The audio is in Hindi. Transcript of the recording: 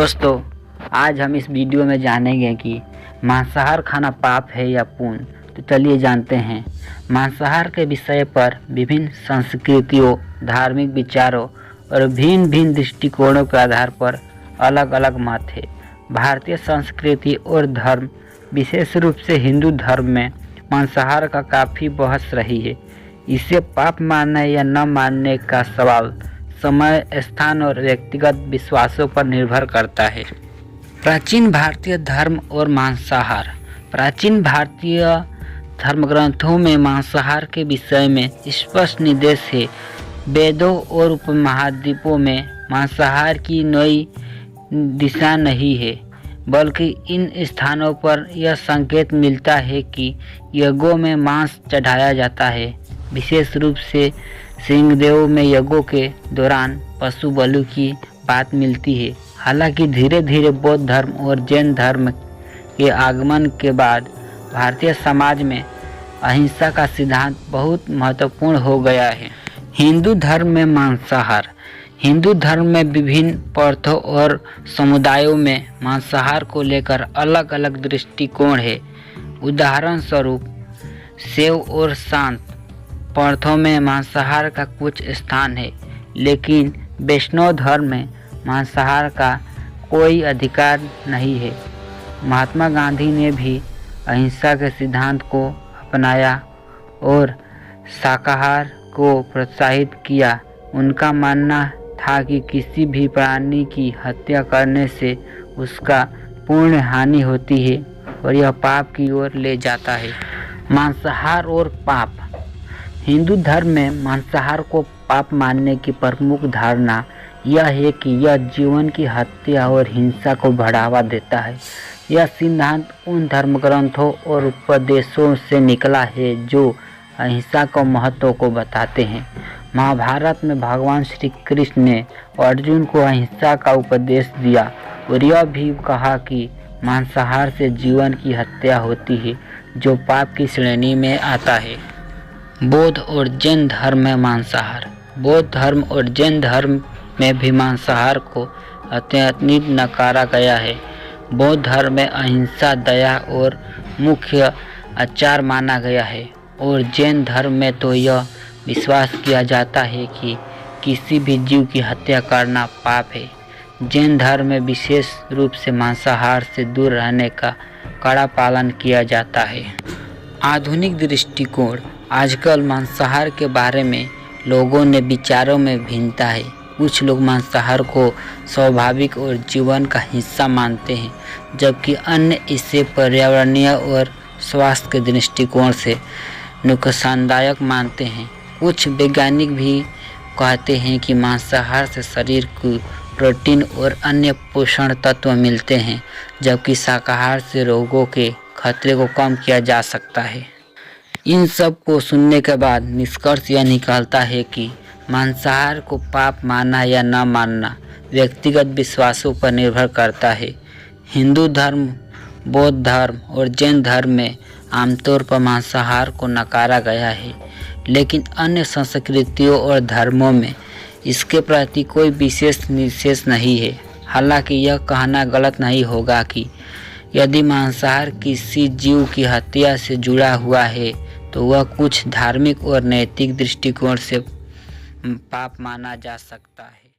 दोस्तों, आज हम इस वीडियो में जानेंगे कि मांसाहार खाना पाप है या पुण्य। तो चलिए जानते हैं। मांसाहार के विषय पर विभिन्न संस्कृतियों, धार्मिक विचारों और भिन्न भिन्न दृष्टिकोणों के आधार पर अलग अलग मत है। भारतीय संस्कृति और धर्म, विशेष रूप से हिंदू धर्म में मांसाहार का काफ़ी बहस रही है। इसे पाप मानने या न मानने का सवाल समय, स्थान और व्यक्तिगत विश्वासों पर निर्भर करता है। प्राचीन भारतीय धर्म और मांसाहार। प्राचीन भारतीय धर्मग्रंथों में मांसाहार के विषय में स्पष्ट निर्देश है। वेदों और उपमहाद्वीपों में मांसाहार की नई दिशा नहीं है, बल्कि इन स्थानों पर यह संकेत मिलता है कि यज्ञों में मांस चढ़ाया जाता है। विशेष रूप से सिंहदेव में यज्ञों के दौरान पशु बलि की बात मिलती है। हालांकि धीरे धीरे बौद्ध धर्म और जैन धर्म के आगमन के बाद भारतीय समाज में अहिंसा का सिद्धांत बहुत महत्वपूर्ण हो गया है। हिंदू धर्म में मांसाहार। हिंदू धर्म में विभिन्न पंथों और समुदायों में मांसाहार को लेकर अलग अलग दृष्टिकोण है। उदाहरण स्वरूप शैव और शाक्त पंथों में मांसाहार का कुछ स्थान है, लेकिन वैष्णव धर्म में मांसाहार का कोई अधिकार नहीं है। महात्मा गांधी ने भी अहिंसा के सिद्धांत को अपनाया और शाकाहार को प्रोत्साहित किया। उनका मानना था कि किसी भी प्राणी की हत्या करने से उसका पूर्ण हानि होती है और यह पाप की ओर ले जाता है। मांसाहार और पाप। हिंदू धर्म में मांसाहार को पाप मानने की प्रमुख धारणा यह है कि यह जीवन की हत्या और हिंसा को बढ़ावा देता है। यह सिद्धांत उन धर्मग्रंथों और उपदेशों से निकला है जो अहिंसा के महत्व को बताते हैं। महाभारत में भगवान श्री कृष्ण ने अर्जुन को अहिंसा का उपदेश दिया और यह भी कहा कि मांसाहार से जीवन की हत्या होती है, जो पाप की श्रेणी में आता है। बौद्ध और जैन धर्म में मांसाहार। बौद्ध धर्म और जैन धर्म में भी मांसाहार को अत्यंत नकारा गया है। बौद्ध धर्म में अहिंसा, दया और मुख्य आचार माना गया है और जैन धर्म में तो यह विश्वास किया जाता है कि किसी भी जीव की हत्या करना पाप है। जैन धर्म में विशेष रूप से मांसाहार से दूर रहने का कड़ा पालन किया जाता है। आधुनिक दृष्टिकोण। आजकल मांसाहार के बारे में लोगों ने विचारों में भिन्नता है। कुछ लोग मांसाहार को स्वाभाविक और जीवन का हिस्सा मानते हैं, जबकि अन्य इसे पर्यावरणीय और स्वास्थ्य के दृष्टिकोण से नुकसानदायक मानते हैं। कुछ वैज्ञानिक भी कहते हैं कि मांसाहार से शरीर को प्रोटीन और अन्य पोषण तत्व मिलते हैं, जबकि शाकाहार से रोगों के खतरे को कम किया जा सकता है। इन सब को सुनने के बाद निष्कर्ष यह निकलता है कि मांसाहार को पाप मानना या न मानना व्यक्तिगत विश्वासों पर निर्भर करता है। हिंदू धर्म, बौद्ध धर्म और जैन धर्म में आमतौर पर मांसाहार को नकारा गया है, लेकिन अन्य संस्कृतियों और धर्मों में इसके प्रति कोई विशेष निषेध नहीं है। हालांकि यह कहना गलत नहीं होगा कि यदि मांसाहार किसी जीव की हत्या से जुड़ा हुआ है तो वह कुछ धार्मिक और नैतिक दृष्टिकोण से पाप माना जा सकता है।